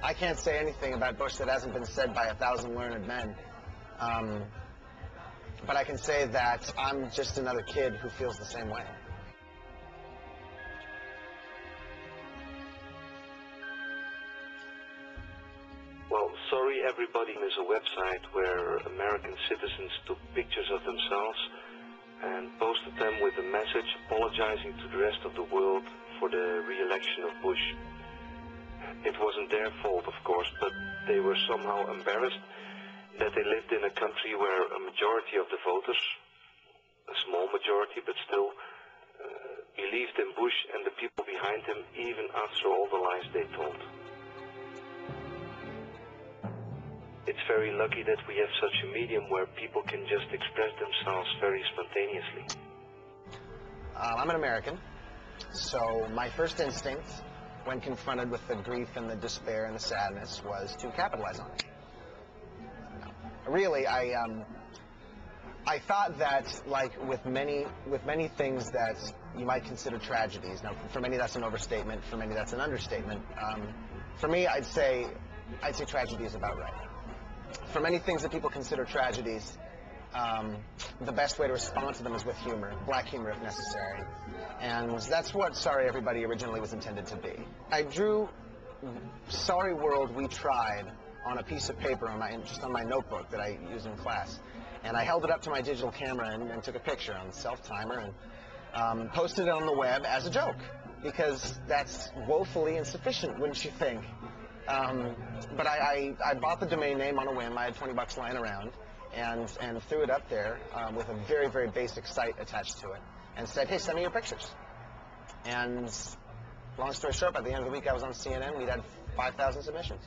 I can't say anything about Bush that hasn't been said by 1,000 learned men. But I can say that I'm just another kid who feels the same way. Well, SorryEverybody is a website where American citizens took pictures of themselves and posted them with a message apologizing to the rest of the world for the re-election of Bush. It wasn't their fault, of course, but they were somehow embarrassed that they lived in a country where a majority of the voters, a small majority but still, believed in Bush and the people behind him even after all the lies they told. It's very lucky that we have such a medium where people can just express themselves very spontaneously. I'm an American, so my first instinct when confronted with the grief and the despair and the sadness was to capitalize on it. Really, I thought that, like with many things that you might consider tragedies. Now, for many that's an overstatement. For many that's an understatement. For me, I'd say tragedy is about right. For many things that people consider tragedies, the best way to respond to them is with humor, black humor if necessary. And that's what Sorry Everybody originally was intended to be. I drew Sorry World, We Tried on a piece of paper just on my notebook that I use in class. And I held it up to my digital camera and took a picture on the self-timer and posted it on the web as a joke, because that's woefully insufficient, wouldn't you think? But I bought the domain name on a whim. I had 20 bucks lying around, and threw it up there with a very, very basic site attached to it, and said, hey, send me your pictures. And long story short, by the end of the week I was on CNN. We'd had 5,000 submissions.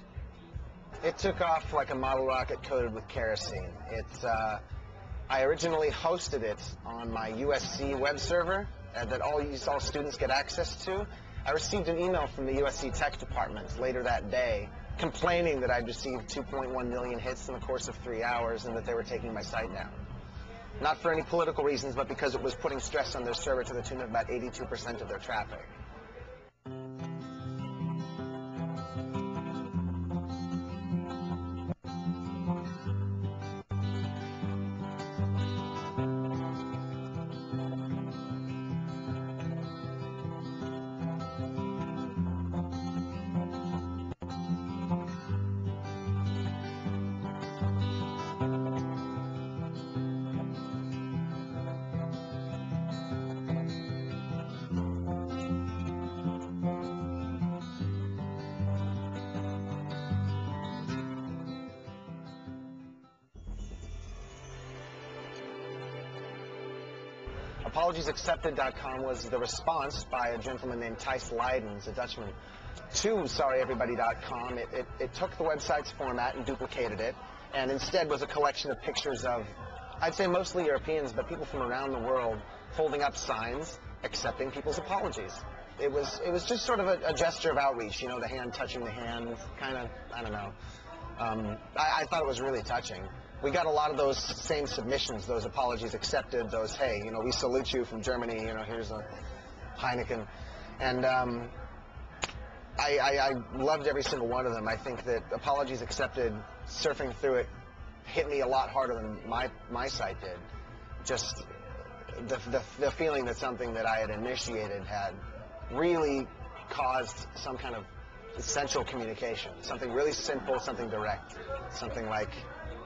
It took off like a model rocket coated with kerosene. I originally hosted it on my USC web server that all students get access to. I received an email from the USC Tech Department later that day complaining that I'd received 2.1 million hits in the course of 3 hours and that they were taking my site down. Not for any political reasons, but because it was putting stress on their server to the tune of about 82% of their traffic. ApologiesAccepted.com was the response by a gentleman named Thijs Leidens, a Dutchman, to SorryEverybody.com. It took the website's format and duplicated it, and instead was a collection of pictures of, I'd say mostly Europeans, but people from around the world holding up signs accepting people's apologies. It was just sort of a gesture of outreach, you know, the hand touching the hand, kind of, I don't know. I thought it was really touching. We got a lot of those same submissions, those apologies accepted, those, hey, you know, we salute you from Germany, you know, here's a Heineken. And I loved every single one of them. I think that Apologies Accepted, surfing through it, hit me a lot harder than my site did. Just the feeling that something that I had initiated had really caused some kind of essential communication, something really simple, something direct, something like,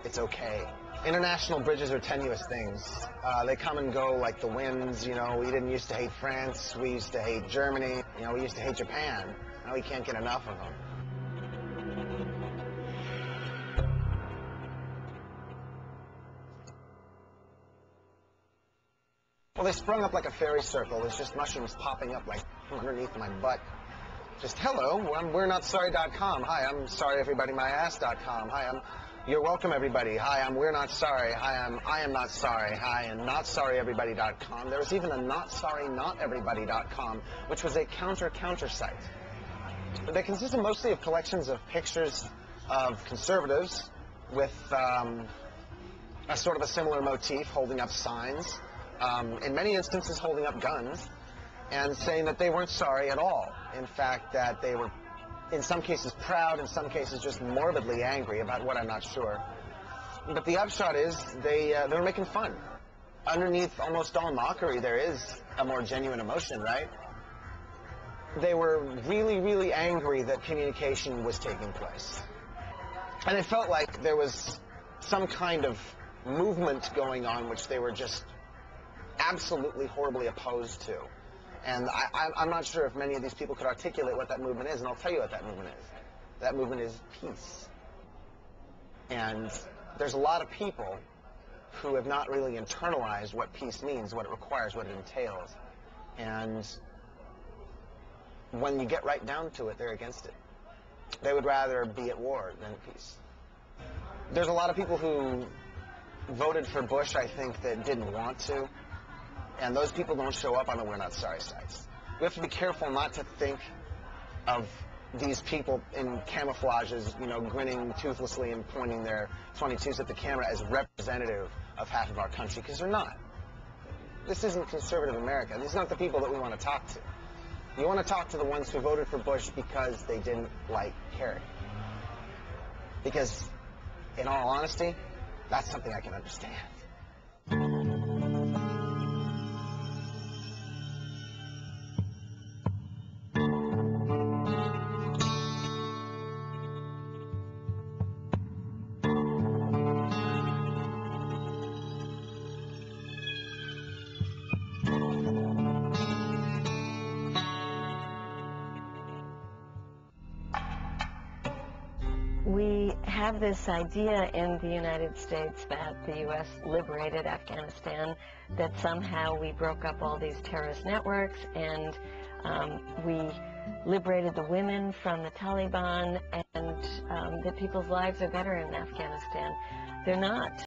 it's okay. International bridges are tenuous things. They come and go like the winds, you know. We didn't used to hate France, we used to hate Germany, you know, we used to hate Japan. Now we can't get enough of them. Well, they sprung up like a fairy circle. There's just mushrooms popping up like from underneath my butt. Just, hello, I'm WeAreNotSorry.com. Hi, I'm SorryEverybodyMyAss.com. Hi, You're welcome, everybody. Hi, I'm We're Not Sorry. Hi, I am not sorry. Hi, and NotSorryEverybody.com. There was even a NotSorryNotEverybody.com, which was a counter site. But they consisted mostly of collections of pictures of conservatives with a sort of a similar motif, holding up signs, in many instances holding up guns, and saying that they weren't sorry at all. In fact, that they were in some cases proud, in some cases just morbidly angry about what I'm not sure. But the upshot is they were making fun. Underneath almost all mockery, there is a more genuine emotion, right? They were really, really angry that communication was taking place. And it felt like there was some kind of movement going on which they were just absolutely horribly opposed to. And I'm not sure if many of these people could articulate what that movement is, and I'll tell you what that movement is. That movement is peace. And there's a lot of people who have not really internalized what peace means, what it requires, what it entails. And when you get right down to it, they're against it. They would rather be at war than at peace. There's a lot of people who voted for Bush, I think, that didn't want to. And those people don't show up on the We're Not Sorry sites. We have to be careful not to think of these people in camouflages, you know, grinning toothlessly and pointing their 22s at the camera as representative of half of our country, because they're not. This isn't conservative America. These aren't the people that we want to talk to. You want to talk to the ones who voted for Bush because they didn't like Kerry. Because, in all honesty, that's something I can understand. We have this idea in the United States that the U.S. liberated Afghanistan, that somehow we broke up all these terrorist networks and we liberated the women from the Taliban, and that people's lives are better in Afghanistan. They're not.